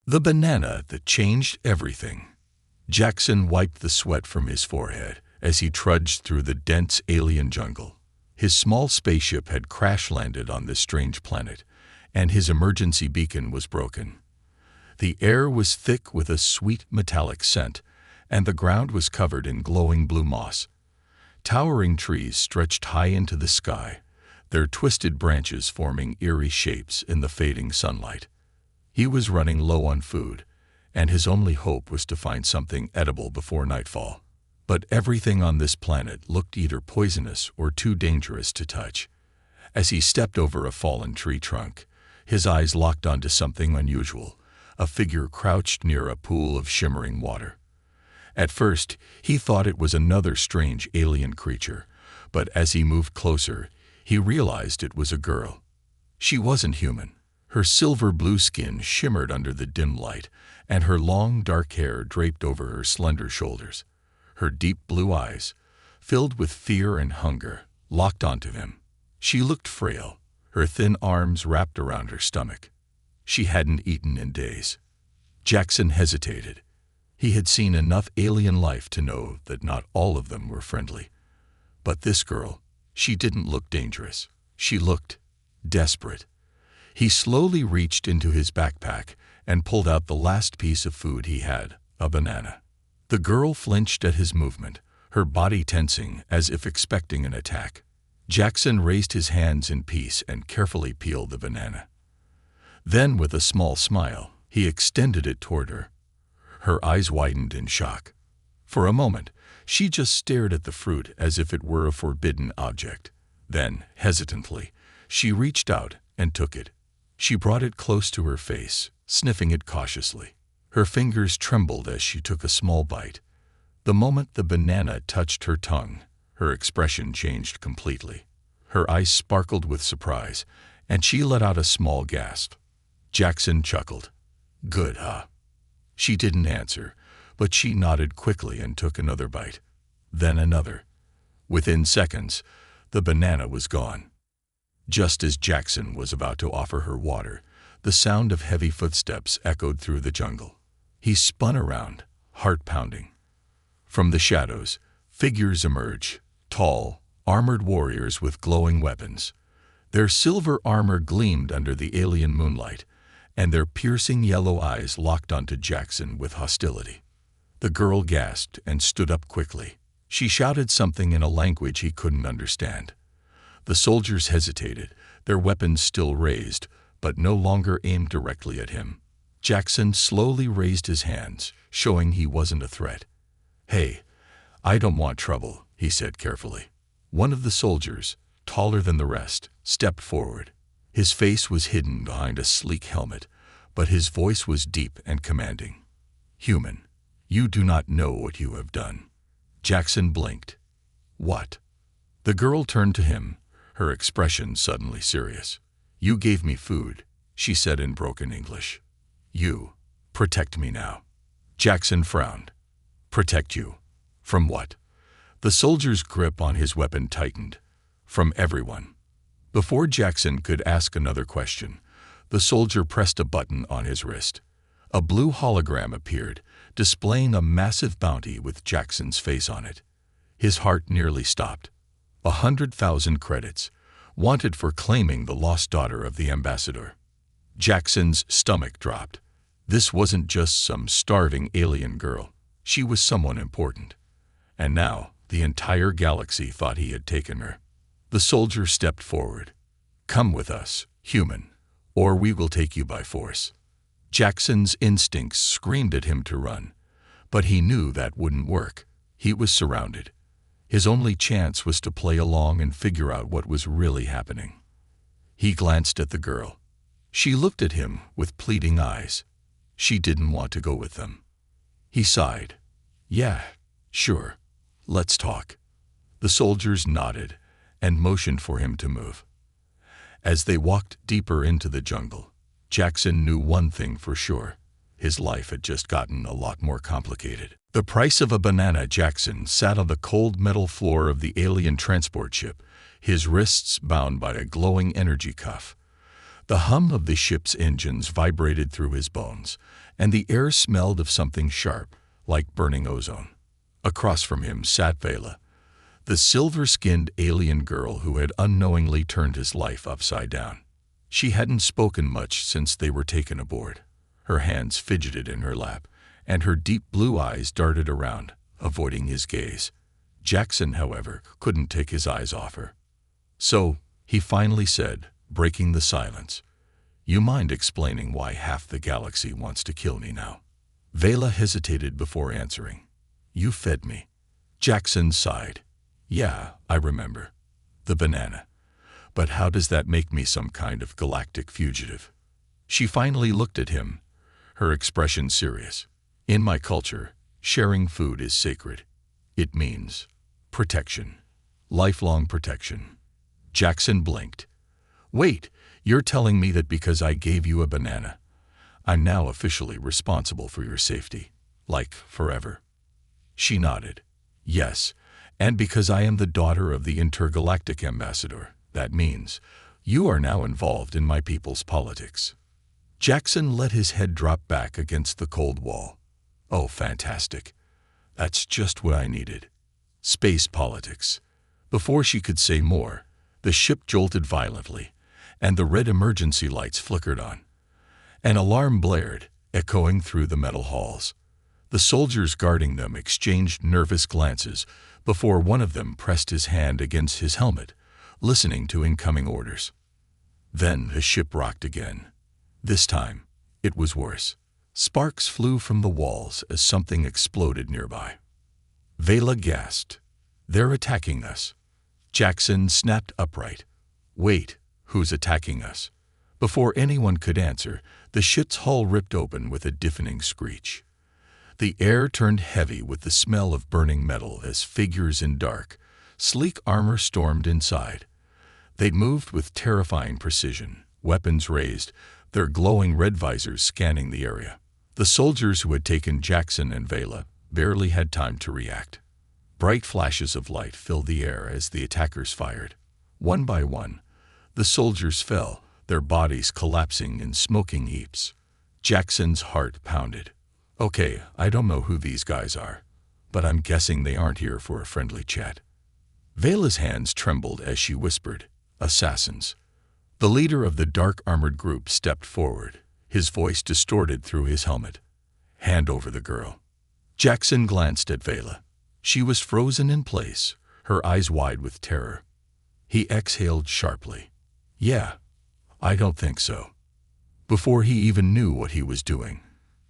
The banana that changed everything. Jackson wiped the sweat from his forehead as he trudged through the dense alien jungle. His small spaceship had crash-landed on this strange planet, and his emergency beacon was broken. The air was thick with a sweet metallic scent, and the ground was covered in glowing blue moss. Towering trees stretched high into the sky, their twisted branches forming eerie shapes in the fading sunlight. He was running low on food, and his only hope was to find something edible before nightfall. But everything on this planet looked either poisonous or too dangerous to touch. As he stepped over a fallen tree trunk, his eyes locked onto something unusual, a figure crouched near a pool of shimmering water. At first, he thought it was another strange alien creature, but as he moved closer, he realized it was a girl. She wasn't human. Her silver-blue skin shimmered under the dim light, and her long, dark hair draped over her slender shoulders. Her deep blue eyes, filled with fear and hunger, locked onto him. She looked frail, her thin arms wrapped around her stomach. She hadn't eaten in days. Jackson hesitated. He had seen enough alien life to know that not all of them were friendly. But this girl, she didn't look dangerous. She looked desperate. He slowly reached into his backpack and pulled out the last piece of food he had, a banana. The girl flinched at his movement, her body tensing as if expecting an attack. Jackson raised his hands in peace and carefully peeled the banana. Then, with a small smile, he extended it toward her. Her eyes widened in shock. For a moment, she just stared at the fruit as if it were a forbidden object. Then, hesitantly, she reached out and took it. She brought it close to her face, sniffing it cautiously. Her fingers trembled as she took a small bite. The moment the banana touched her tongue, her expression changed completely. Her eyes sparkled with surprise, and she let out a small gasp. Jackson chuckled. "Good, huh?" She didn't answer, but she nodded quickly and took another bite. Then another. Within seconds, the banana was gone. Just as Jackson was about to offer her water, the sound of heavy footsteps echoed through the jungle. He spun around, heart pounding. From the shadows, figures emerged, tall, armored warriors with glowing weapons. Their silver armor gleamed under the alien moonlight, and their piercing yellow eyes locked onto Jackson with hostility. The girl gasped and stood up quickly. She shouted something in a language he couldn't understand. The soldiers hesitated, their weapons still raised, but no longer aimed directly at him. Jackson slowly raised his hands, showing he wasn't a threat. "Hey, I don't want trouble," he said carefully. One of the soldiers, taller than the rest, stepped forward. His face was hidden behind a sleek helmet, but his voice was deep and commanding. "Human, you do not know what you have done." Jackson blinked. "What?" The girl turned to him, her expression suddenly serious. "You gave me food," she said in broken English. "You protect me now." Jackson frowned. "Protect you? From what?" The soldier's grip on his weapon tightened. "From everyone." Before Jackson could ask another question, the soldier pressed a button on his wrist. A blue hologram appeared, displaying a massive bounty with Jackson's face on it. His heart nearly stopped. 100,000 credits, wanted for claiming the lost daughter of the ambassador. Jackson's stomach dropped. This wasn't just some starving alien girl. She was someone important. And now, the entire galaxy thought he had taken her. The soldier stepped forward. "Come with us, human, or we will take you by force." Jackson's instincts screamed at him to run, but he knew that wouldn't work. He was surrounded. His only chance was to play along and figure out what was really happening. He glanced at the girl. She looked at him with pleading eyes. She didn't want to go with them. He sighed. "Yeah, sure. Let's talk." The soldiers nodded and motioned for him to move. As they walked deeper into the jungle, Jackson knew one thing for sure. His life had just gotten a lot more complicated. The price of a banana. Jackson sat on the cold metal floor of the alien transport ship, his wrists bound by a glowing energy cuff. The hum of the ship's engines vibrated through his bones, and the air smelled of something sharp, like burning ozone. Across from him sat Vela, the silver-skinned alien girl who had unknowingly turned his life upside down. She hadn't spoken much since they were taken aboard. Her hands fidgeted in her lap, and her deep blue eyes darted around, avoiding his gaze. Jackson, however, couldn't take his eyes off her. So, he finally said, breaking the silence, "You mind explaining why half the galaxy wants to kill me now?" Vela hesitated before answering. "You fed me." Jackson sighed. "Yeah, I remember. The banana. But how does that make me some kind of galactic fugitive?" She finally looked at him, her expression serious. "In my culture, sharing food is sacred. It means protection. Lifelong protection." Jackson blinked. "Wait, you're telling me that because I gave you a banana, I'm now officially responsible for your safety, like forever?" She nodded. "Yes, and because I am the daughter of the Intergalactic ambassador, that means you are now involved in my people's politics." Jackson let his head drop back against the cold wall. "Oh, fantastic. That's just what I needed. Space politics." Before she could say more, the ship jolted violently, and the red emergency lights flickered on. An alarm blared, echoing through the metal halls. The soldiers guarding them exchanged nervous glances before one of them pressed his hand against his helmet, listening to incoming orders. Then the ship rocked again. This time, it was worse. Sparks flew from the walls as something exploded nearby. Vela gasped. "They're attacking us." Jackson snapped upright. "Wait, who's attacking us?" Before anyone could answer, the ship's hull ripped open with a deafening screech. The air turned heavy with the smell of burning metal as figures in dark, sleek armor stormed inside. They'd moved with terrifying precision, weapons raised, their glowing red visors scanning the area. The soldiers who had taken Jackson and Vela barely had time to react. Bright flashes of light filled the air as the attackers fired. One by one, the soldiers fell, their bodies collapsing in smoking heaps. Jackson's heart pounded. "Okay, I don't know who these guys are, but I'm guessing they aren't here for a friendly chat." Vela's hands trembled as she whispered, "Assassins." The leader of the dark armored group stepped forward, his voice distorted through his helmet. "Hand over the girl." Jackson glanced at Vela. She was frozen in place, her eyes wide with terror. He exhaled sharply. "Yeah, I don't think so." Before he even knew what he was doing,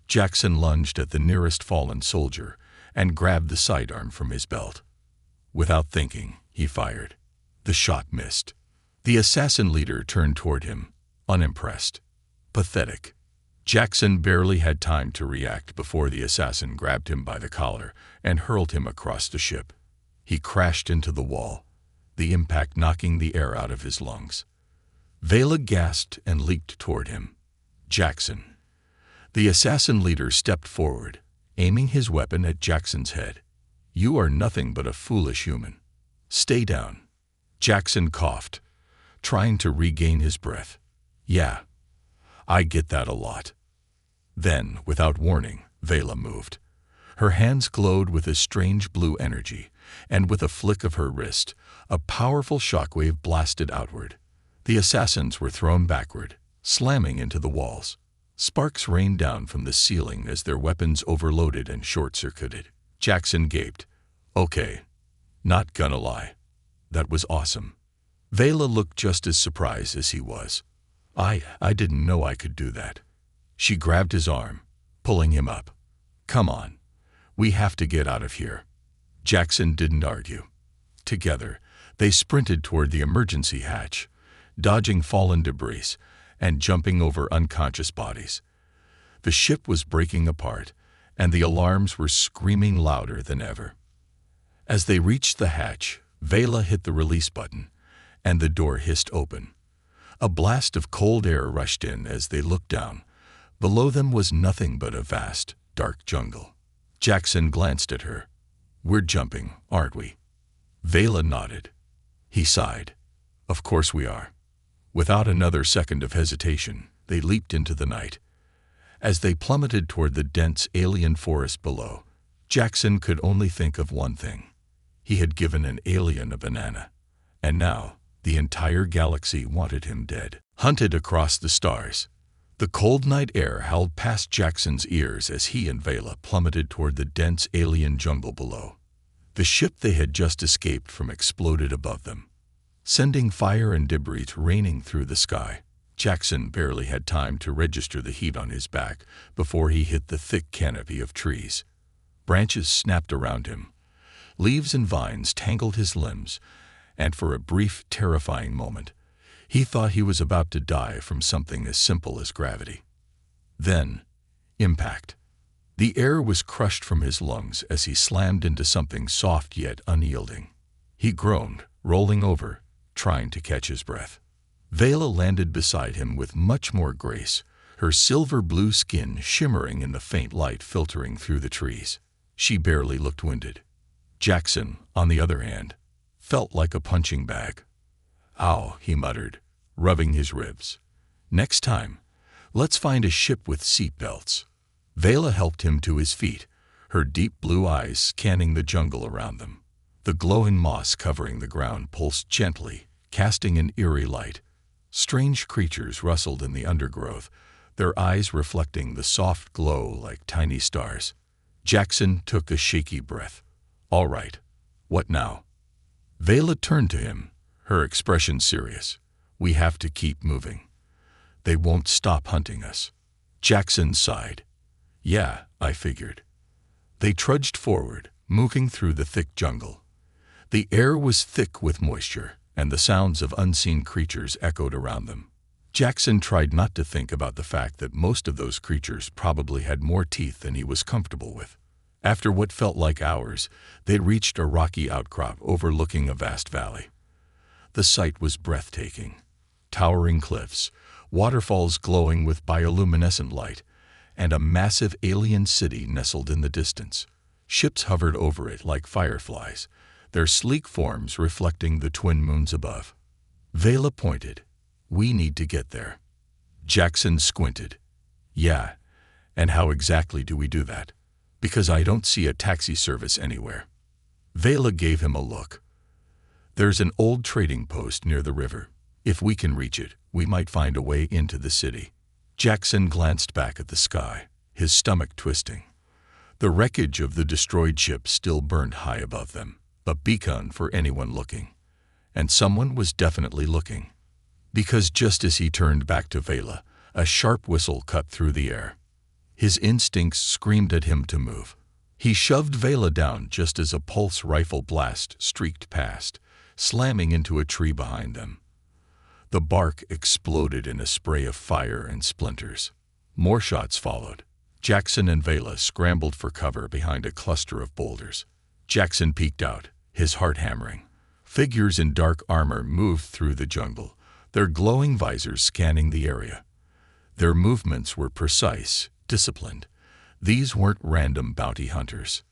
Jackson lunged at the nearest fallen soldier and grabbed the sidearm from his belt. Without thinking, he fired. The shot missed. The assassin leader turned toward him, unimpressed. Pathetic. Jackson barely had time to react before the assassin grabbed him by the collar and hurled him across the ship. He crashed into the wall, the impact knocking the air out of his lungs. Vela gasped and leaped toward him. "Jackson." The assassin leader stepped forward, aiming his weapon at Jackson's head. "You are nothing but a foolish human. Stay down." Jackson coughed, trying to regain his breath. "Yeah, I get that a lot." Then, without warning, Vela moved. Her hands glowed with a strange blue energy, and with a flick of her wrist, a powerful shockwave blasted outward. The assassins were thrown backward, slamming into the walls. Sparks rained down from the ceiling as their weapons overloaded and short-circuited. Jackson gaped. "Okay, not gonna lie. That was awesome." Vela looked just as surprised as he was. I didn't know I could do that." She grabbed his arm, pulling him up. "Come on. We have to get out of here." Jackson didn't argue. Together, they sprinted toward the emergency hatch, dodging fallen debris and jumping over unconscious bodies. The ship was breaking apart, and the alarms were screaming louder than ever. As they reached the hatch, Vela hit the release button, and the door hissed open. A blast of cold air rushed in as they looked down. Below them was nothing but a vast, dark jungle. Jackson glanced at her. "We're jumping, aren't we?" Vela nodded. He sighed. "Of course we are. Without another second of hesitation, they leaped into the night. As they plummeted toward the dense alien forest below, Jackson could only think of one thing. He had given an alien a banana, and now the entire galaxy wanted him dead. Hunted across the stars, the cold night air howled past Jackson's ears as he and Vela plummeted toward the dense alien jungle below. The ship they had just escaped from exploded above them, sending fire and debris raining through the sky. Jackson barely had time to register the heat on his back before he hit the thick canopy of trees. Branches snapped around him. Leaves and vines tangled his limbs, and for a brief, terrifying moment, he thought he was about to die from something as simple as gravity. Then, impact. The air was crushed from his lungs as he slammed into something soft yet unyielding. He groaned, rolling over, trying to catch his breath. Vela landed beside him with much more grace, her silver-blue skin shimmering in the faint light filtering through the trees. She barely looked winded. Jackson, on the other hand, felt like a punching bag. "Ow," he muttered, rubbing his ribs. "Next time, let's find a ship with seat belts." Vela helped him to his feet, her deep blue eyes scanning the jungle around them. The glowing moss covering the ground pulsed gently, casting an eerie light. Strange creatures rustled in the undergrowth, their eyes reflecting the soft glow like tiny stars. Jackson took a shaky breath. "All right, what now?" Vela turned to him, her expression serious. "We have to keep moving. They won't stop hunting us." Jackson sighed. "Yeah, I figured." They trudged forward, moving through the thick jungle. The air was thick with moisture, and the sounds of unseen creatures echoed around them. Jackson tried not to think about the fact that most of those creatures probably had more teeth than he was comfortable with. After what felt like hours, they reached a rocky outcrop overlooking a vast valley. The sight was breathtaking. Towering cliffs, waterfalls glowing with bioluminescent light, and a massive alien city nestled in the distance. Ships hovered over it like fireflies, their sleek forms reflecting the twin moons above. Vela pointed. "We need to get there." Jackson squinted. "Yeah, and how exactly do we do that? Because I don't see a taxi service anywhere." Vela gave him a look. "There's an old trading post near the river. If we can reach it, we might find a way into the city." Jackson glanced back at the sky, his stomach twisting. The wreckage of the destroyed ship still burned high above them, a beacon for anyone looking. And someone was definitely looking. Because just as he turned back to Vela, a sharp whistle cut through the air. His instincts screamed at him to move. He shoved Vela down just as a pulse rifle blast streaked past, slamming into a tree behind them. The bark exploded in a spray of fire and splinters. More shots followed. Jackson and Vela scrambled for cover behind a cluster of boulders. Jackson peeked out, his heart hammering. Figures in dark armor moved through the jungle, their glowing visors scanning the area. Their movements were precise, disciplined. These weren't random bounty hunters.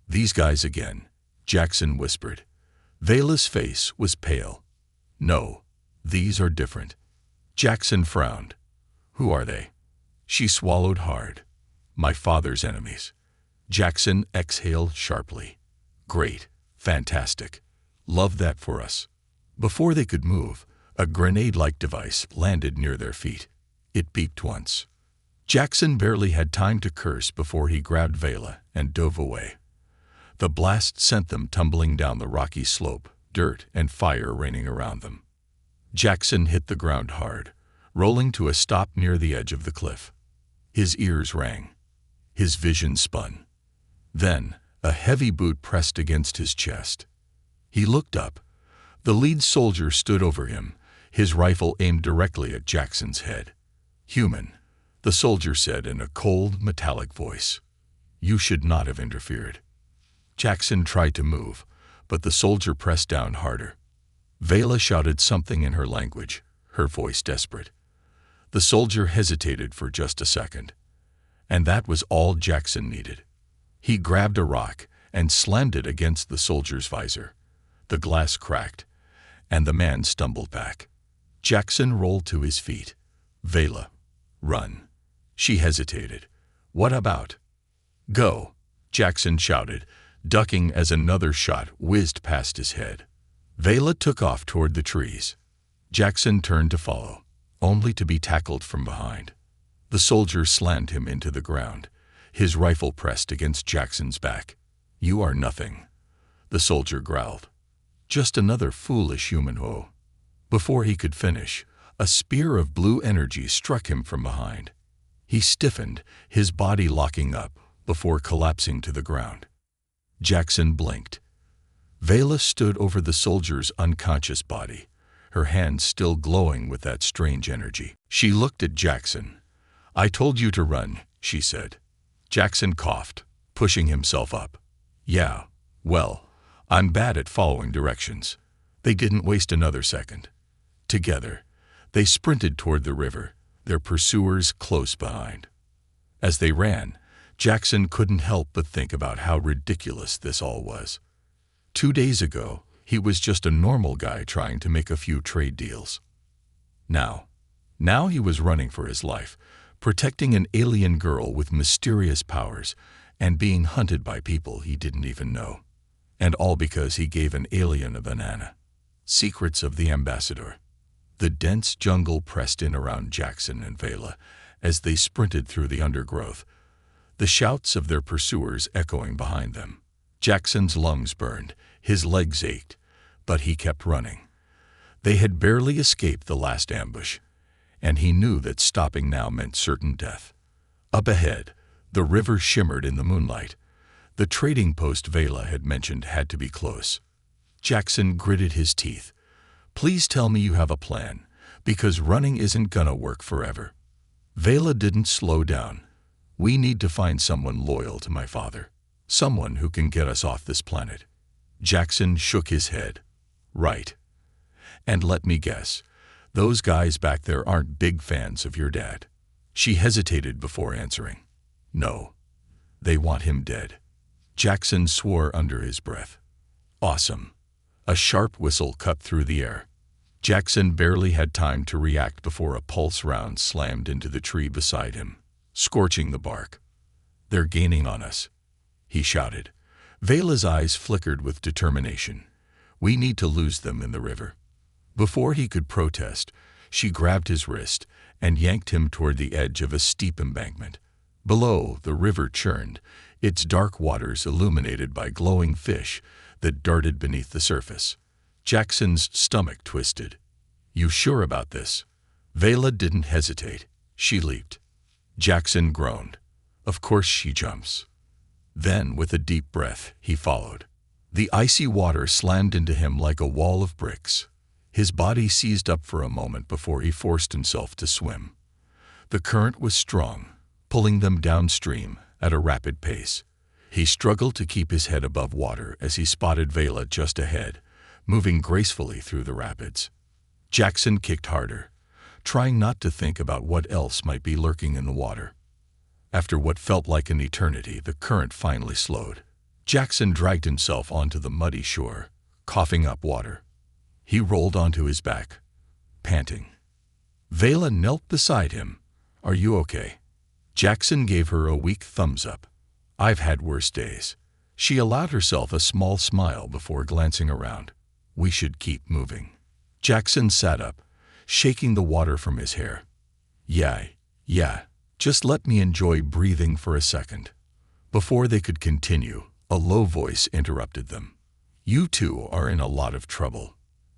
"These guys again," Jackson whispered. Vela's face was pale. "No, these are different." Jackson frowned. "Who are they?" She swallowed hard. "My father's enemies." Jackson exhaled sharply. "Great. Fantastic. Love that for us." Before they could move, a grenade-like device landed near their feet. It beeped once. Jackson barely had time to curse before he grabbed Vela and dove away. The blast sent them tumbling down the rocky slope, dirt and fire raining around them. Jackson hit the ground hard, rolling to a stop near the edge of the cliff. His ears rang. His vision spun. Then, a heavy boot pressed against his chest. He looked up. The lead soldier stood over him, his rifle aimed directly at Jackson's head. "Human," the soldier said in a cold, metallic voice. "You should not have interfered." Jackson tried to move, but the soldier pressed down harder. Vela shouted something in her language, her voice desperate. The soldier hesitated for just a second. And that was all Jackson needed. He grabbed a rock and slammed it against the soldier's visor. The glass cracked, and the man stumbled back. Jackson rolled to his feet. Vela, run. She hesitated. What about? Go, Jackson shouted, ducking as another shot whizzed past his head. Vela took off toward the trees. Jackson turned to follow, only to be tackled from behind. The soldier slammed him into the ground, his rifle pressed against Jackson's back. You are nothing, the soldier growled. Just another foolish human hoe. Before he could finish, a spear of blue energy struck him from behind. He stiffened, his body locking up, before collapsing to the ground. Jackson blinked. Vela stood over the soldier's unconscious body, her hands still glowing with that strange energy. She looked at Jackson. I told you to run, she said. Jackson coughed, pushing himself up. Yeah, well, I'm bad at following directions. They didn't waste another second. Together, they sprinted toward the river, their pursuers close behind. As they ran, Jackson couldn't help but think about how ridiculous this all was. 2 days ago, he was just a normal guy trying to make a few trade deals. Now he was running for his life, protecting an alien girl with mysterious powers and being hunted by people he didn't even know. And all because he gave an alien a banana. Secrets of the Ambassador. The dense jungle pressed in around Jackson and Vela as they sprinted through the undergrowth, the shouts of their pursuers echoing behind them. Jackson's lungs burned, his legs ached, but he kept running. They had barely escaped the last ambush, and he knew that stopping now meant certain death. Up ahead, the river shimmered in the moonlight. The trading post Vela had mentioned had to be close. Jackson gritted his teeth. Please tell me you have a plan, because running isn't gonna work forever. Vela didn't slow down. We need to find someone loyal to my father. Someone who can get us off this planet. Jackson shook his head. Right. And let me guess, those guys back there aren't big fans of your dad. She hesitated before answering. No. They want him dead. Jackson swore under his breath. Awesome. A sharp whistle cut through the air. Jackson barely had time to react before a pulse round slammed into the tree beside him, scorching the bark. They're gaining on us, he shouted. Vela's eyes flickered with determination. We need to lose them in the river. Before he could protest, she grabbed his wrist and yanked him toward the edge of a steep embankment. Below, the river churned, its dark waters illuminated by glowing fish that darted beneath the surface. Jackson's stomach twisted. You sure about this? Vela didn't hesitate. She leaped. Jackson groaned. Of course she jumps. Then, with a deep breath, he followed. The icy water slammed into him like a wall of bricks. His body seized up for a moment before he forced himself to swim. The current was strong, pulling them downstream at a rapid pace. He struggled to keep his head above water as he spotted Vela just ahead, moving gracefully through the rapids. Jackson kicked harder, trying not to think about what else might be lurking in the water. After what felt like an eternity, the current finally slowed. Jackson dragged himself onto the muddy shore, coughing up water. He rolled onto his back, panting. Vela knelt beside him. Are you okay? Jackson gave her a weak thumbs up. I've had worse days. She allowed herself a small smile before glancing around. We should keep moving. Jackson sat up, shaking the water from his hair. Yeah. Just let me enjoy breathing for a second. Before they could continue, a low voice interrupted them. You two are in a lot of trouble.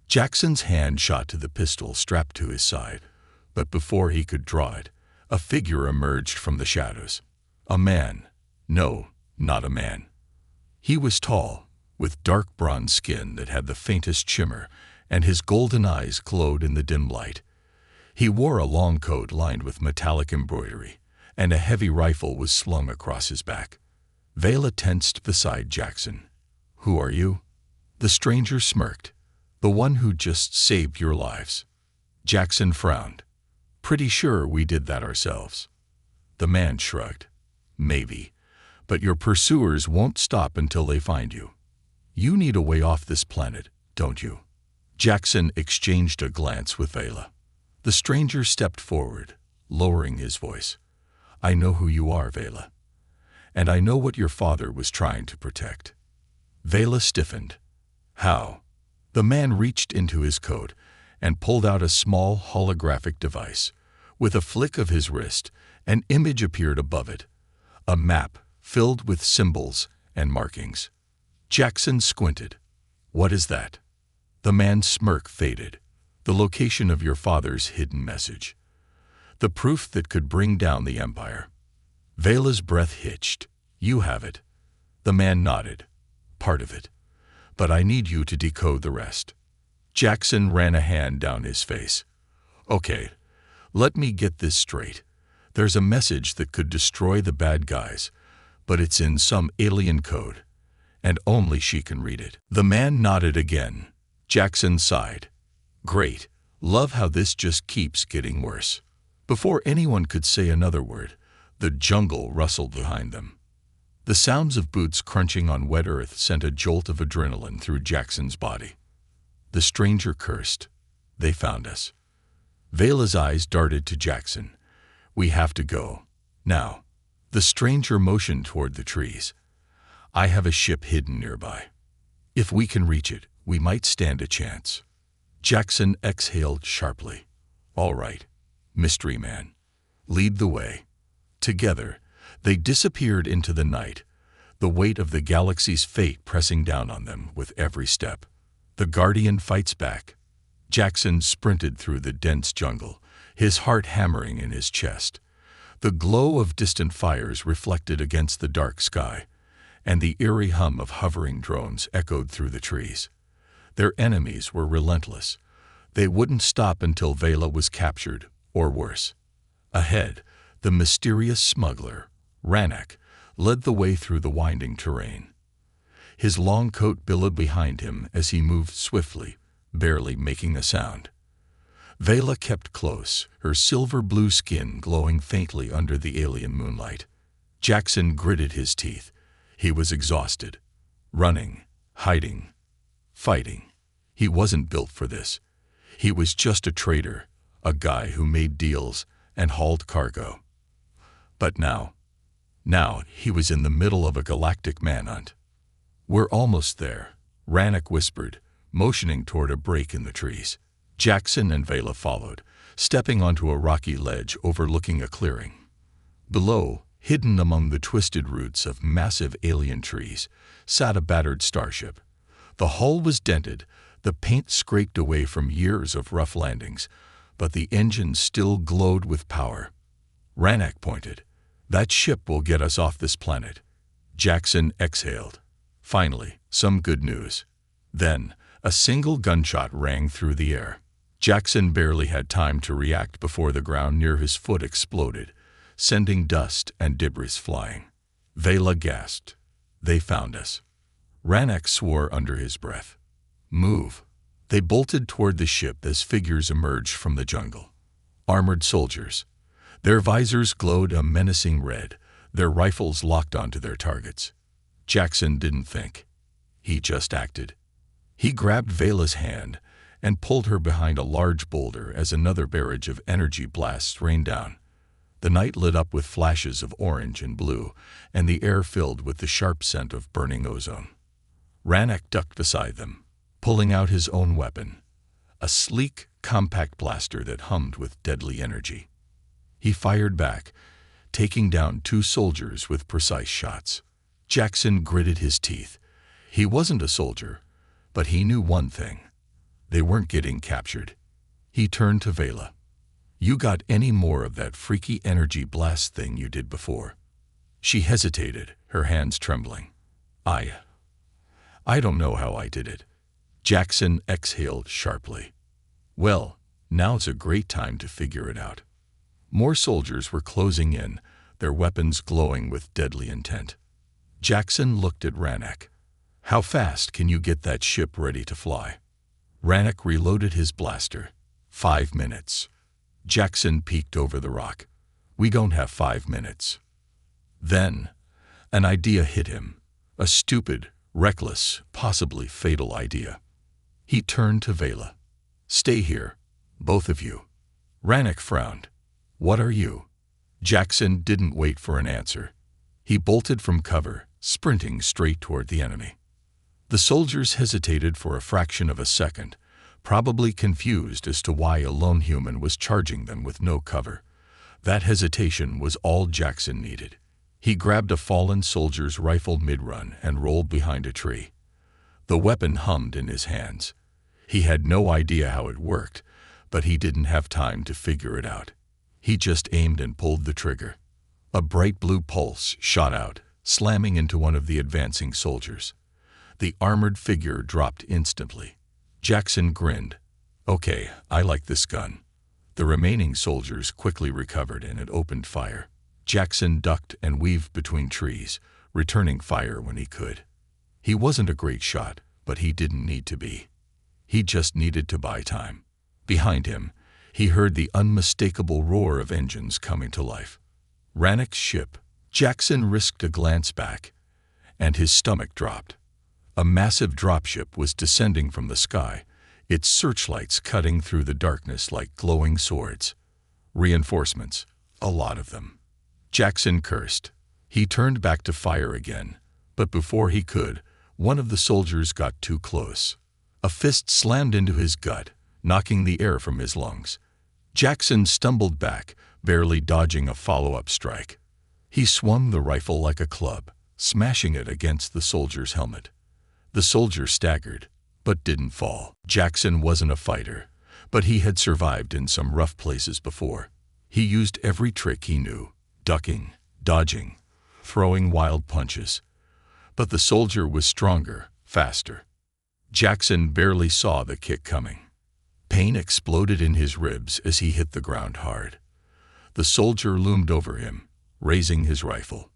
Jackson's hand shot to the pistol strapped to his side, but before he could draw it, a figure emerged from the shadows. A man. No, not a man. He was tall, with dark bronze skin that had the faintest shimmer, and his golden eyes glowed in the dim light. He wore a long coat lined with metallic embroidery, and a heavy rifle was slung across his back. Vela tensed beside Jackson. Who are you? The stranger smirked. The one who just saved your lives. Jackson frowned. Pretty sure we did that ourselves. The man shrugged. Maybe, but your pursuers won't stop until they find you. You need a way off this planet, don't you? Jackson exchanged a glance with Vela. The stranger stepped forward, lowering his voice. I know who you are, Vela. And I know what your father was trying to protect. Vela stiffened. How? The man reached into his coat and pulled out a small holographic device. With a flick of his wrist, an image appeared above it. A map filled with symbols and markings. Jackson squinted. What is that? The man's smirk faded. The location of your father's hidden message. The proof that could bring down the Empire. Vela's breath hitched. You have it. The man nodded. Part of it. But I need you to decode the rest. Jackson ran a hand down his face. Okay, let me get this straight. There's a message that could destroy the bad guys, but it's in some alien code, and only she can read it. The man nodded again. Jackson sighed. Great. Love how this just keeps getting worse. Before anyone could say another word, the jungle rustled behind them. The sounds of boots crunching on wet earth sent a jolt of adrenaline through Jackson's body. The stranger cursed. They found us. Vela's eyes darted to Jackson. We have to go. Now. The stranger motioned toward the trees. I have a ship hidden nearby. If we can reach it, we might stand a chance. Jackson exhaled sharply. All right, mystery man. Lead the way. Together, they disappeared into the night, the weight of the galaxy's fate pressing down on them with every step. The Guardian fights back. Jackson sprinted through the dense jungle, his heart hammering in his chest. The glow of distant fires reflected against the dark sky, and the eerie hum of hovering drones echoed through the trees. Their enemies were relentless. They wouldn't stop until Vela was captured, or worse. Ahead, the mysterious smuggler, Rannoch, led the way through the winding terrain. His long coat billowed behind him as he moved swiftly, barely making a sound. Vela kept close, her silver-blue skin glowing faintly under the alien moonlight. Jackson gritted his teeth. He was exhausted. Running, hiding, fighting. He wasn't built for this. He was just a trader, a guy who made deals and hauled cargo. But now he was in the middle of a galactic manhunt. We're almost there, Rannoch whispered, motioning toward a break in the trees. Jackson and Vela followed, stepping onto a rocky ledge overlooking a clearing. Below, hidden among the twisted roots of massive alien trees, sat a battered starship. The hull was dented, the paint scraped away from years of rough landings, but the engine still glowed with power. Rannoch pointed. That ship will get us off this planet. Jackson exhaled. Finally, some good news. Then, a single gunshot rang through the air. Jackson barely had time to react before the ground near his foot exploded, sending dust and debris flying. Vela gasped. They found us. Rannoch swore under his breath. Move. They bolted toward the ship as figures emerged from the jungle. Armored soldiers. Their visors glowed a menacing red, their rifles locked onto their targets. Jackson didn't think. He just acted. He grabbed Vela's hand and pulled her behind a large boulder as another barrage of energy blasts rained down. The night lit up with flashes of orange and blue, and the air filled with the sharp scent of burning ozone. Rannoch ducked beside them, pulling out his own weapon, a sleek, compact blaster that hummed with deadly energy. He fired back, taking down 2 soldiers with precise shots. Jackson gritted his teeth. He wasn't a soldier, but he knew one thing. They weren't getting captured. He turned to Vela. You got any more of that freaky energy blast thing you did before? She hesitated, her hands trembling. I don't know how I did it. Jackson exhaled sharply. Well, now's a great time to figure it out. More soldiers were closing in, their weapons glowing with deadly intent. Jackson looked at Rannoch. How fast can you get that ship ready to fly? Rannoch reloaded his blaster. 5 minutes. Jackson peeked over the rock. We don't have 5 minutes. Then, an idea hit him. A stupid, reckless, possibly fatal idea. He turned to Vela. "Stay here, both of you." Rannoch frowned. "What are you?" Jackson didn't wait for an answer. He bolted from cover, sprinting straight toward the enemy. The soldiers hesitated for a fraction of a second, probably confused as to why a lone human was charging them with no cover. That hesitation was all Jackson needed. He grabbed a fallen soldier's rifle mid-run and rolled behind a tree. The weapon hummed in his hands. He had no idea how it worked, but he didn't have time to figure it out. He just aimed and pulled the trigger. A bright blue pulse shot out, slamming into one of the advancing soldiers. The armored figure dropped instantly. Jackson grinned. "Okay, I like this gun." The remaining soldiers quickly recovered and it opened fire. Jackson ducked and weaved between trees, returning fire when he could. He wasn't a great shot, but he didn't need to be. He just needed to buy time. Behind him, he heard the unmistakable roar of engines coming to life. Rannoch's ship. Jackson risked a glance back, and his stomach dropped. A massive dropship was descending from the sky, its searchlights cutting through the darkness like glowing swords. Reinforcements, a lot of them. Jackson cursed. He turned back to fire again, but before he could, one of the soldiers got too close. A fist slammed into his gut, knocking the air from his lungs. Jackson stumbled back, barely dodging a follow-up strike. He swung the rifle like a club, smashing it against the soldier's helmet. The soldier staggered, but didn't fall. Jackson wasn't a fighter, but he had survived in some rough places before. He used every trick he knew, ducking, dodging, throwing wild punches. But the soldier was stronger, faster. Jackson barely saw the kick coming. Pain exploded in his ribs as he hit the ground hard. The soldier loomed over him, raising his rifle.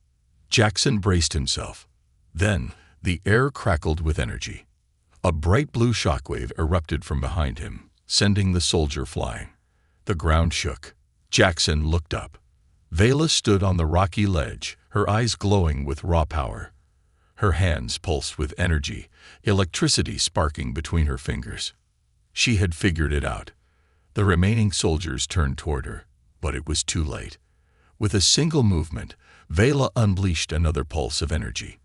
Jackson braced himself. Then, the air crackled with energy. A bright blue shockwave erupted from behind him, sending the soldier flying. The ground shook. Jackson looked up. Vela stood on the rocky ledge, her eyes glowing with raw power. Her hands pulsed with energy, electricity sparking between her fingers. She had figured it out. The remaining soldiers turned toward her, but it was too late. With a single movement, Vela unleashed another pulse of energy.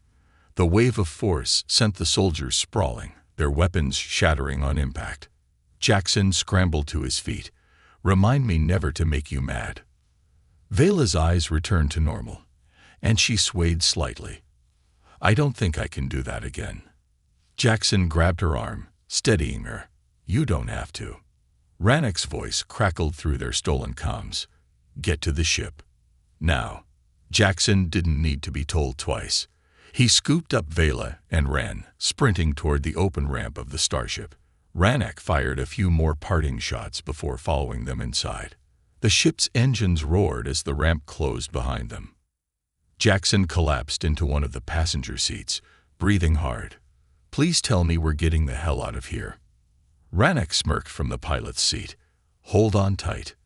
The wave of force sent the soldiers sprawling, their weapons shattering on impact. Jackson scrambled to his feet. "Remind me never to make you mad." Vela's eyes returned to normal, and she swayed slightly. "I don't think I can do that again." Jackson grabbed her arm, steadying her. "You don't have to." Rannoch's voice crackled through their stolen comms. "Get to the ship. Now." Jackson didn't need to be told twice. He scooped up Vela and ran, sprinting toward the open ramp of the starship. Rannoch fired a few more parting shots before following them inside. The ship's engines roared as the ramp closed behind them. Jackson collapsed into one of the passenger seats, breathing hard. "Please tell me we're getting the hell out of here." Rannoch smirked from the pilot's seat. "Hold on tight."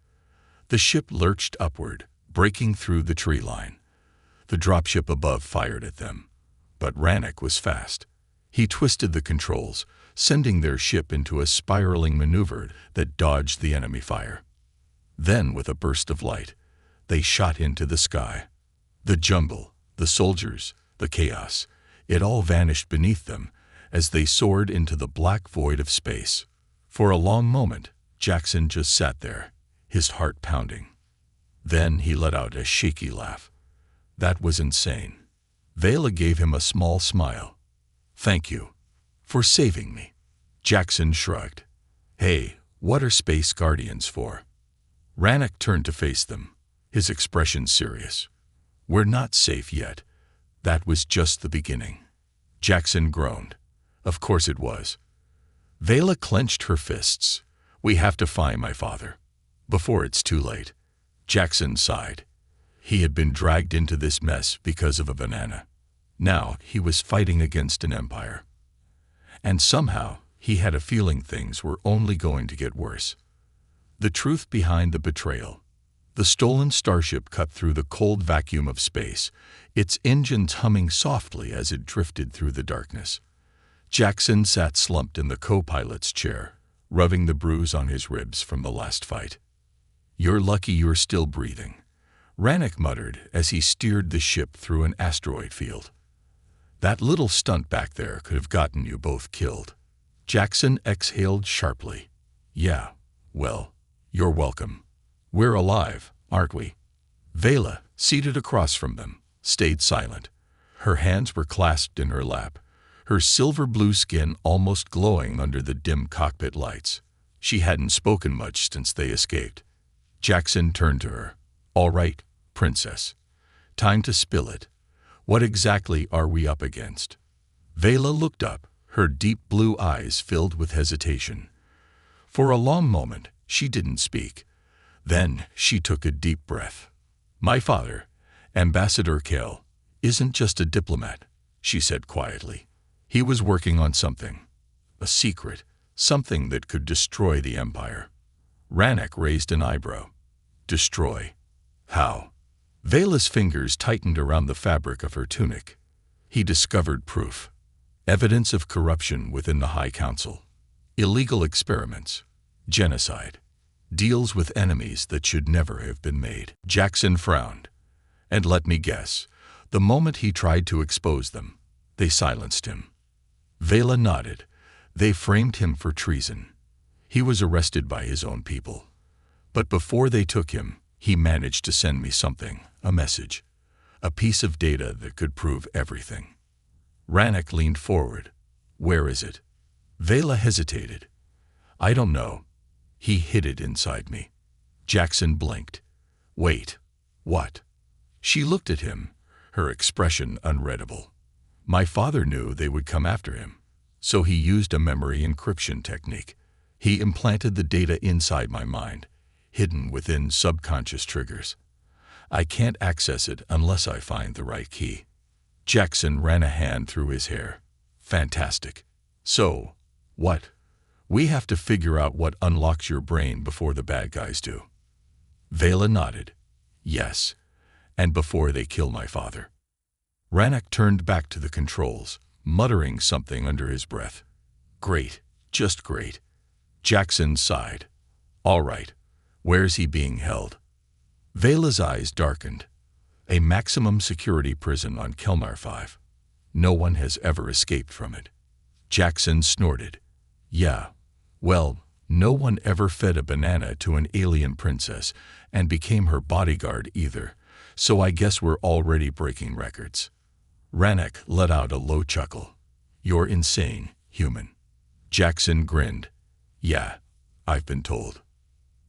The ship lurched upward, breaking through the tree line. The dropship above fired at them. But Rannoch was fast. He twisted the controls, sending their ship into a spiraling maneuver that dodged the enemy fire. Then, with a burst of light, they shot into the sky. The jungle, the soldiers, the chaos, it all vanished beneath them as they soared into the black void of space. For a long moment, Jackson just sat there, his heart pounding. Then he let out a shaky laugh. That was insane. Vela gave him a small smile. "Thank you for saving me." Jackson shrugged. "Hey, what are space guardians for?" Rannoch turned to face them, his expression serious. "We're not safe yet. That was just the beginning." Jackson groaned. Of course it was. Vela clenched her fists. "We have to find my father, before it's too late." Jackson sighed. He had been dragged into this mess because of a banana. Now he was fighting against an empire. And somehow he had a feeling things were only going to get worse. The truth behind the betrayal. The stolen starship cut through the cold vacuum of space, its engines humming softly as it drifted through the darkness. Jackson sat slumped in the co-pilot's chair, rubbing the bruise on his ribs from the last fight. "You're lucky you're still breathing," Rannick muttered as he steered the ship through an asteroid field. "That little stunt back there could have gotten you both killed." Jackson exhaled sharply. "Yeah, well, you're welcome. We're alive, aren't we?" Vela, seated across from them, stayed silent. Her hands were clasped in her lap, her silver-blue skin almost glowing under the dim cockpit lights. She hadn't spoken much since they escaped. Jackson turned to her. "All right, Princess. Time to spill it. What exactly are we up against?" Vela looked up, her deep blue eyes filled with hesitation. For a long moment, she didn't speak. Then she took a deep breath. "My father, Ambassador Kell, isn't just a diplomat," she said quietly. "He was working on something. A secret, something that could destroy the Empire." Rannick raised an eyebrow. "Destroy? How?" Vela's fingers tightened around the fabric of her tunic. "He discovered proof. Evidence of corruption within the High Council. Illegal experiments. Genocide. Deals with enemies that should never have been made." Jackson frowned. "And let me guess, the moment he tried to expose them, they silenced him." Vela nodded. "They framed him for treason. He was arrested by his own people. But before they took him, he managed to send me something, a message, a piece of data that could prove everything." Rannick leaned forward. "Where is it?" Vela hesitated. "I don't know. He hid it inside me." Jackson blinked. "Wait, what?" She looked at him, her expression unreadable. "My father knew they would come after him, so he used a memory encryption technique. He implanted the data inside my mind, hidden within subconscious triggers. I can't access it unless I find the right key." Jackson ran a hand through his hair. "Fantastic. So, what? We have to figure out what unlocks your brain before the bad guys do." Vela nodded. "Yes, and before they kill my father." Rannick turned back to the controls, muttering something under his breath. "Great, just great." Jackson sighed. "All right, where's he being held?" Vela's eyes darkened. "A maximum security prison on Kelmar 5. No one has ever escaped from it." Jackson snorted. "Yeah, well, no one ever fed a banana to an alien princess and became her bodyguard either, so I guess we're already breaking records." Rannick let out a low chuckle. "You're insane, human." Jackson grinned. "Yeah, I've been told."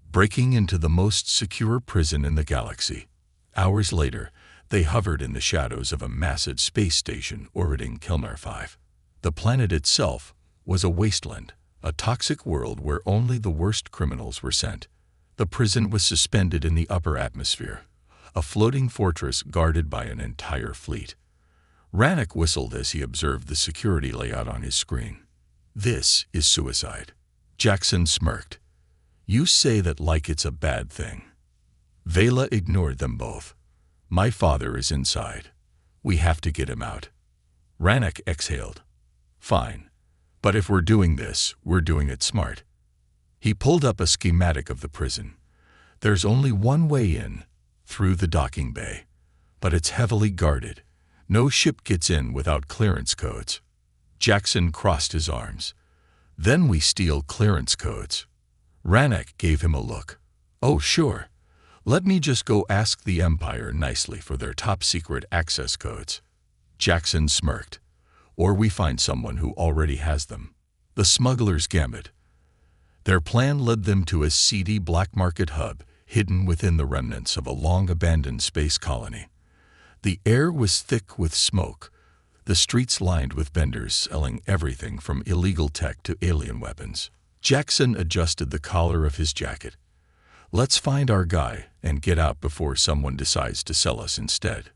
Breaking into the most secure prison in the galaxy. Hours later, they hovered in the shadows of a massive space station orbiting Kelmar 5. The planet itself was a wasteland, a toxic world where only the worst criminals were sent. The prison was suspended in the upper atmosphere, a floating fortress guarded by an entire fleet. Rannick whistled as he observed the security layout on his screen. "This is suicide." Jackson smirked. "You say that like it's a bad thing." Vela ignored them both. "My father is inside. We have to get him out." Rannick exhaled. "Fine. But if we're doing this, we're doing it smart." He pulled up a schematic of the prison. "There's only one way in, through the docking bay. But it's heavily guarded. No ship gets in without clearance codes." Jackson crossed his arms. "Then we steal clearance codes." Rannick gave him a look. "Oh, sure. Let me just go ask the Empire nicely for their top-secret access codes." Jackson smirked. "Or we find someone who already has them." The smugglers' gambit. Their plan led them to a seedy black market hub hidden within the remnants of a long-abandoned space colony. The air was thick with smoke, the streets lined with vendors selling everything from illegal tech to alien weapons. Jackson adjusted the collar of his jacket. "Let's find our guy and get out before someone decides to sell us instead."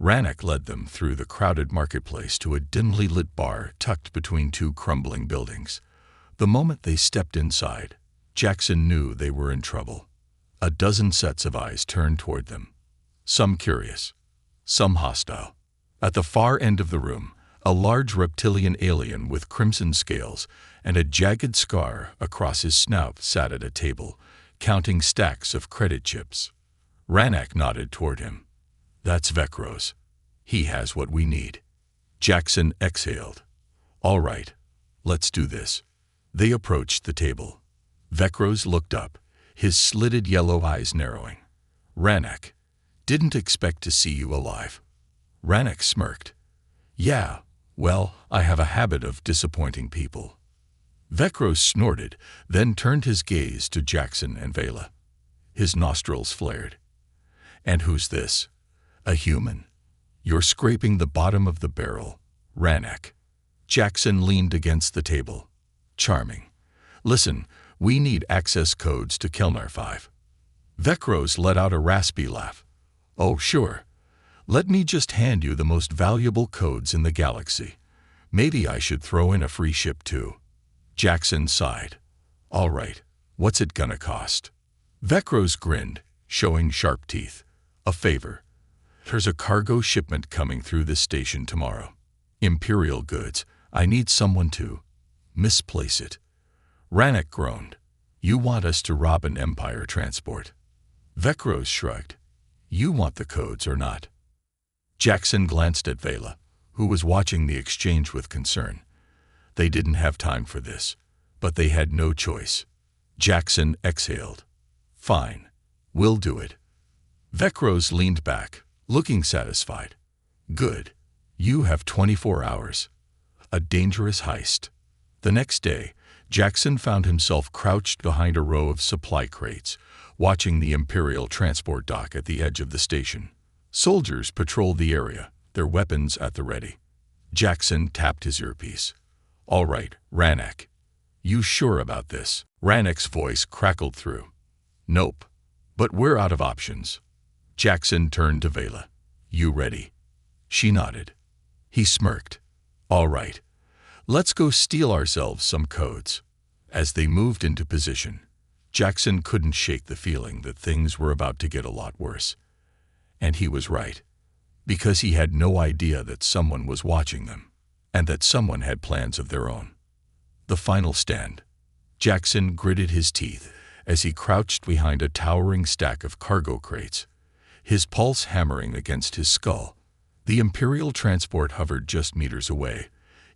Rannick led them through the crowded marketplace to a dimly lit bar tucked between two crumbling buildings. The moment they stepped inside, Jackson knew they were in trouble. A dozen sets of eyes turned toward them, some curious, some hostile. At the far end of the room, A large reptilian alien with crimson scales and a jagged scar across his snout sat at a table, counting stacks of credit chips. Ranak nodded toward him. That's Vekros. He has what we need. Jackson exhaled. All right, let's do this. They approached the table. Vekros looked up, his slitted yellow eyes narrowing. Ranak, didn't expect to see you alive. Ranak smirked. Yeah, well, I have a habit of disappointing people. Vekros snorted, then turned his gaze to Jackson and Vela. His nostrils flared. And who's this? A human? You're scraping the bottom of the barrel, Ranak. Jackson leaned against the table. Charming. Listen, we need access codes to Kelnar 5. Vekros let out a raspy laugh. Oh, sure. Let me just hand you the most valuable codes in the galaxy. Maybe I should throw in a free ship too. Jackson sighed. All right, what's it gonna cost? Vekros grinned, showing sharp teeth. A favor. There's a cargo shipment coming through this station tomorrow. Imperial goods. I need someone to misplace it. Ranak groaned. You want us to rob an Empire transport? Vekros shrugged. You want the codes or not? Jackson glanced at Vela, who was watching the exchange with concern. They didn't have time for this, but they had no choice. Jackson exhaled. Fine, we'll do it. Vekros leaned back, looking satisfied. Good. You have 24 hours. A dangerous heist. The next day, Jackson found himself crouched behind a row of supply crates, watching the Imperial transport dock at the edge of the station. Soldiers patrolled the area, their weapons at the ready. Jackson tapped his earpiece. All right, Ranak. You sure about this? Ranak's voice crackled through. Nope. But we're out of options. Jackson turned to Vela. You ready? She nodded. He smirked. All right. Let's go steal ourselves some codes. As they moved into position, Jackson couldn't shake the feeling that things were about to get a lot worse. And he was right, because he had no idea that someone was watching them, and that someone had plans of their own. The final stand. Jackson gritted his teeth as he crouched behind a towering stack of cargo crates, his pulse hammering against his skull. The Imperial transport hovered just meters away,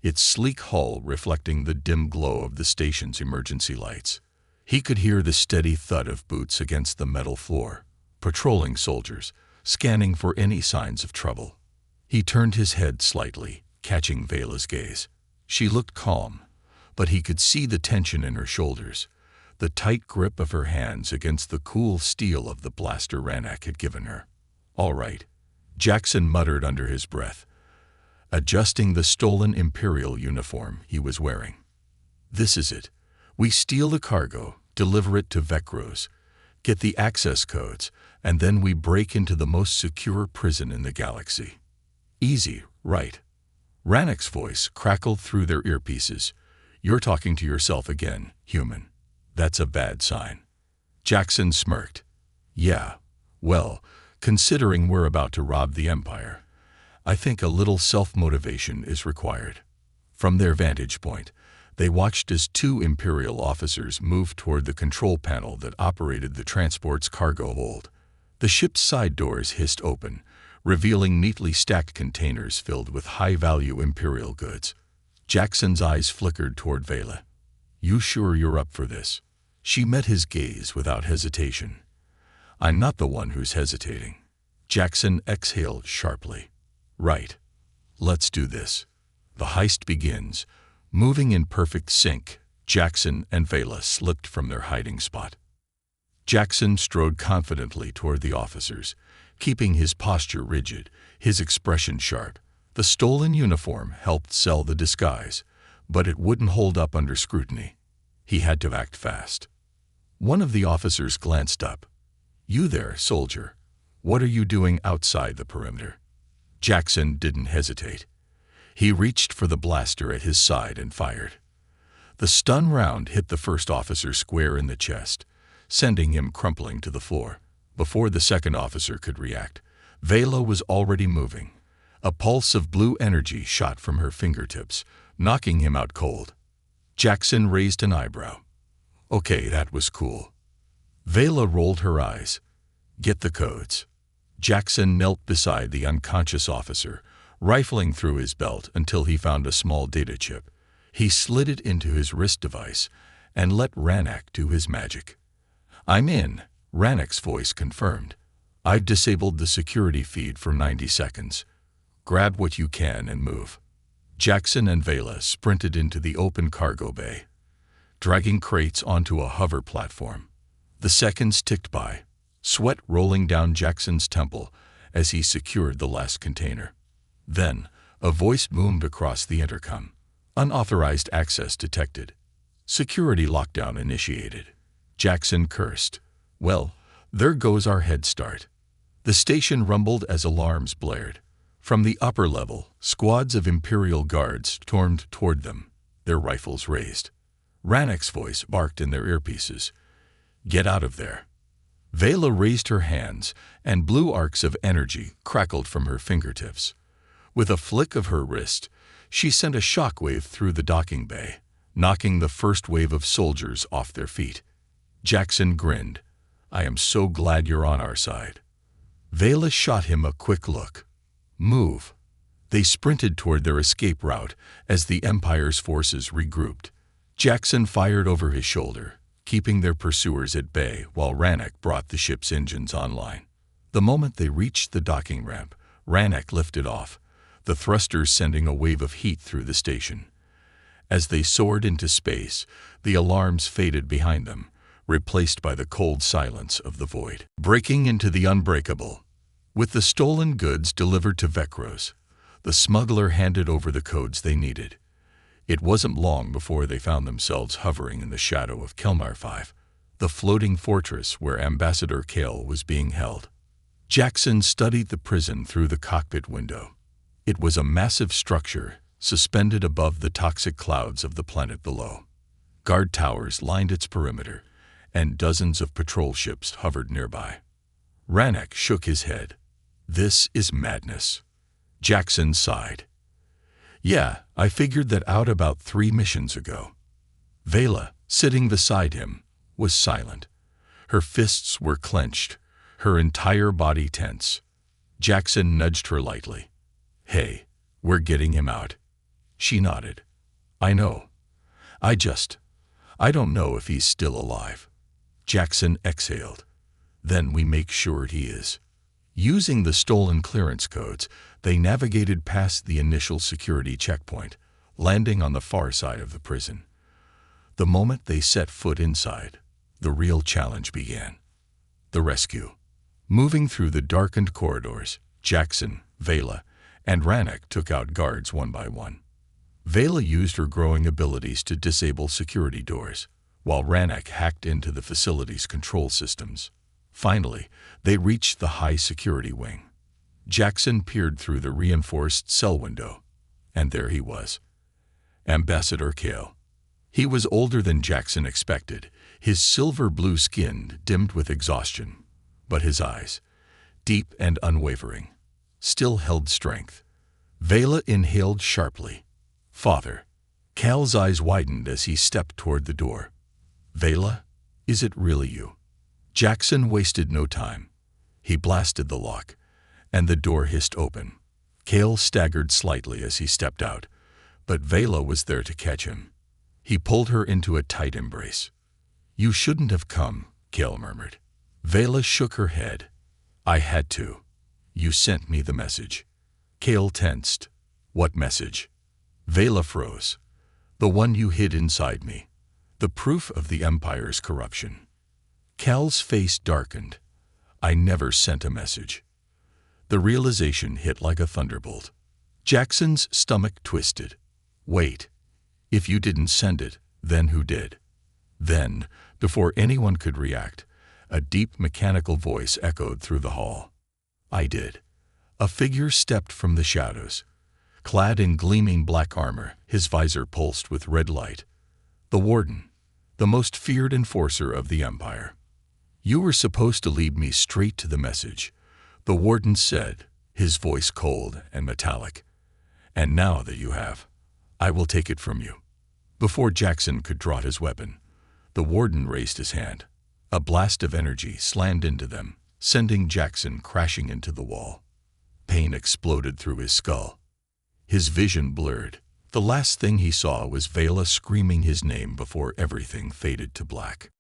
its sleek hull reflecting the dim glow of the station's emergency lights. He could hear the steady thud of boots against the metal floor, patrolling soldiers, scanning for any signs of trouble. He turned his head slightly, catching Vela's gaze. She looked calm, but he could see the tension in her shoulders, the tight grip of her hands against the cool steel of the blaster Ranak had given her. All right, Jackson muttered under his breath, adjusting the stolen Imperial uniform he was wearing. This is it. We steal the cargo, deliver it to Vekros, get the access codes, and then we break into the most secure prison in the galaxy. Easy, right? Ranak's voice crackled through their earpieces. You're talking to yourself again, human. That's a bad sign. Jackson smirked. Yeah, well, considering we're about to rob the Empire, I think a little self-motivation is required. From their vantage point, they watched as two Imperial officers moved toward the control panel that operated the transport's cargo hold. The ship's side doors hissed open, revealing neatly stacked containers filled with high-value Imperial goods. Jackson's eyes flickered toward Vela. You sure you're up for this? She met his gaze without hesitation. I'm not the one who's hesitating. Jackson exhaled sharply. Right. Let's do this. The heist begins. Moving in perfect sync, Jackson and Vela slipped from their hiding spot. Jackson strode confidently toward the officers, keeping his posture rigid, his expression sharp. The stolen uniform helped sell the disguise, but it wouldn't hold up under scrutiny. He had to act fast. One of the officers glanced up. You there, soldier. What are you doing outside the perimeter? Jackson didn't hesitate. He reached for the blaster at his side and fired. The stun round hit the first officer square in the chest, sending him crumpling to the floor. Before the second officer could react, Vela was already moving, A pulse of blue energy shot from her fingertips, knocking him out cold. Jackson raised an eyebrow. Okay, that was cool. Vela rolled her eyes. Get the codes. Jackson knelt beside the unconscious officer, rifling through his belt until he found a small data chip. He slid it into his wrist device and let Rannoch do his magic. I'm in, Rannoch's voice confirmed. I've disabled the security feed for 90 seconds. Grab what you can and move. Jackson and Vela sprinted into the open cargo bay, dragging crates onto a hover platform. The seconds ticked by, sweat rolling down Jackson's temple as he secured the last container. Then, a voice boomed across the intercom. Unauthorized access detected. Security lockdown initiated. Jackson cursed. Well, there goes our head start. The station rumbled as alarms blared. From the upper level, squads of Imperial guards stormed toward them, their rifles raised. Rannoch's voice barked in their earpieces. Get out of there. Vela raised her hands, and blue arcs of energy crackled from her fingertips. With a flick of her wrist, she sent a shockwave through the docking bay, knocking the first wave of soldiers off their feet. Jackson grinned. I am so glad you're on our side. Vela shot him a quick look. Move. They sprinted toward their escape route as the Empire's forces regrouped. Jackson fired over his shoulder, keeping their pursuers at bay while Rannoch brought the ship's engines online. The moment they reached the docking ramp, Rannoch lifted off, the thrusters sending a wave of heat through the station. As they soared into space, the alarms faded behind them, replaced by the cold silence of the void. Breaking into the unbreakable. With the stolen goods delivered to Vecros, the smuggler handed over the codes they needed. It wasn't long before they found themselves hovering in the shadow of Kelmar 5, the floating fortress where Ambassador Kale was being held. Jackson studied the prison through the cockpit window. It was a massive structure suspended above the toxic clouds of the planet below. Guard towers lined its perimeter, and dozens of patrol ships hovered nearby. Rannoch shook his head. This is madness. Jackson sighed. Yeah, I figured that out about 3 missions ago. Vela, sitting beside him, was silent. Her fists were clenched, her entire body tense. Jackson nudged her lightly. Hey, we're getting him out. She nodded. I know. I don't know if he's still alive. Jackson exhaled. Then we make sure he is. Using the stolen clearance codes, they navigated past the initial security checkpoint, landing on the far side of the prison. The moment they set foot inside, the real challenge began. The rescue. Moving through the darkened corridors, Jackson, Vela, and Rannoch took out guards one by one. Vela used her growing abilities to disable security doors, while Rannoch hacked into the facility's control systems. Finally, they reached the high security wing. Jackson peered through the reinforced cell window, and there he was. Ambassador Kale. He was older than Jackson expected, his silver-blue skin dimmed with exhaustion, but his eyes, deep and unwavering, still held strength. Vela inhaled sharply. Father. Cal's eyes widened as he stepped toward the door. Vela, is it really you? Jackson wasted no time. He blasted the lock, and the door hissed open. Cal staggered slightly as he stepped out, but Vela was there to catch him. He pulled her into a tight embrace. You shouldn't have come, Cal murmured. Vela shook her head. I had to. You sent me the message. Cal tensed. What message? Vela froze. The one you hid inside me. The proof of the Empire's corruption. Cal's face darkened. I never sent a message. The realization hit like a thunderbolt. Jackson's stomach twisted. Wait. If you didn't send it, then who did? Then, before anyone could react, a deep mechanical voice echoed through the hall. I did. A figure stepped from the shadows. Clad in gleaming black armor, his visor pulsed with red light. The Warden, the most feared enforcer of the Empire. You were supposed to lead me straight to the message, the Warden said, his voice cold and metallic. "And now that you have, I will take it from you." Before Jackson could draw his weapon, the warden raised his hand. A blast of energy slammed into them, sending Jackson crashing into the wall. Pain exploded through his skull. His vision blurred. The last thing he saw was Vela screaming his name before everything faded to black.